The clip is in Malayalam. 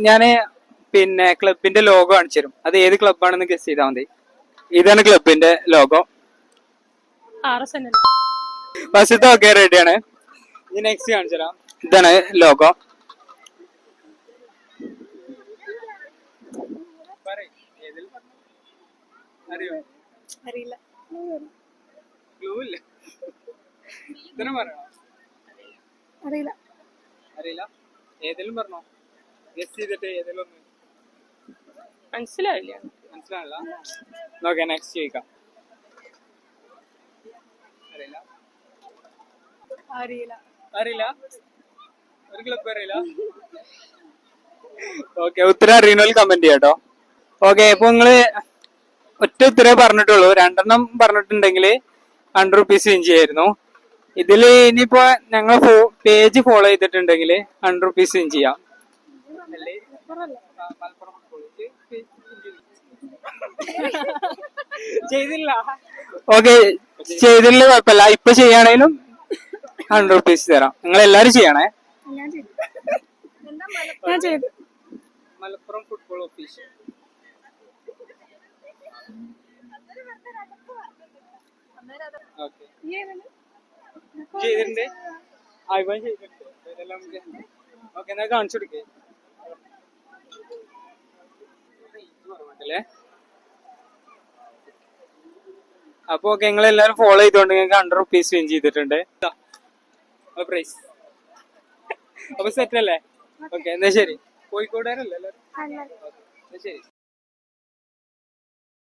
ഞാന് പിന്നെ ക്ലബിന്റെ ലോഗോ കാണിച്ചു തരും. അത് ഏത് ക്ലബാണെന്ന് ഗസ് ചെയ്താൽ മതി. ഇതാണ് ക്ലബിന്റെ ലോഗോ. ഫസ്റ്റത്തെ ഓക്കെ, റെഡിയാണ്. ഇനി നെക്സ്റ്റ് കാണിച്ചു തരാം. ഇതാണ് ലോഗോ. അറിയോ? അറിയില്ല. ക്ലൂ ഇല്ല. ഇത്രയും പറയണോ? അറിയില്ല. അറിയില്ല. ഏതെങ്കിലും പറഞ്ഞോ, ഗസ് ചെയ്തിട്ട് ഏതെങ്കിലും ഒന്ന്. മനസ്സിലാവില്ല. മനസ്സിലാവില്ല. നോക്കെ, നെക്സ്റ്റ് ചോദിക്കാം. അറിയില്ല. അറിയില്ല. അറിയില്ല. ഒരു ക്ലബ് അറിയില്ല. ഓക്കെ, ഉത്തരം അറിയണോല് കമന്റ് ചെയ്യാട്ടോ. ഓക്കെ, ഇപ്പൊ നിങ്ങള് ഒറ്റ ഉത്തരേ പറഞ്ഞിട്ടുള്ളൂ. 2 പറഞ്ഞിട്ടുണ്ടെങ്കിൽ 100 റുപ്പീസ് വിൻ ചെയ്യായിരുന്നു. ഇതില് ഇനിയിപ്പോ ഞങ്ങൾ പേജ് ഫോളോ ചെയ്തിട്ടുണ്ടെങ്കിൽ 100 റുപ്പീസ് വിൻ ചെയ്യാം. ചെയ്തില്ല. ഓക്കെ, ചെയ്തില്ല കുഴപ്പമില്ല. ഇപ്പൊ ചെയ്യാണേലും 100 റുപ്പീസ് തരാം. നിങ്ങൾ എല്ലാരും ചെയ്യണേ. ഞാൻ ചെയ്തു. Malappuram football official. ചെയ്തിട്ടുണ്ട്. ഇവൻ ചെയ്തിട്ടുണ്ട്. ഓക്കെ, എന്നാ കാണിച്ചു കൊടുക്കേ. അപ്പൊ ഓക്കെ, നിങ്ങൾ എല്ലാരും ഫോളോ ചെയ്തോണ്ട് നിങ്ങൾക്ക് 100 റുപ്പീസ് വിൻ ചെയ്തിട്ടുണ്ട്. പ്രൈസ്. അപ്പൊ സെറ്റ് അല്ലേ? ഓക്കെ, എന്നാ ശരി. കോഴിക്കോടുകാരല്ലേ എല്ലാരും? ശരി.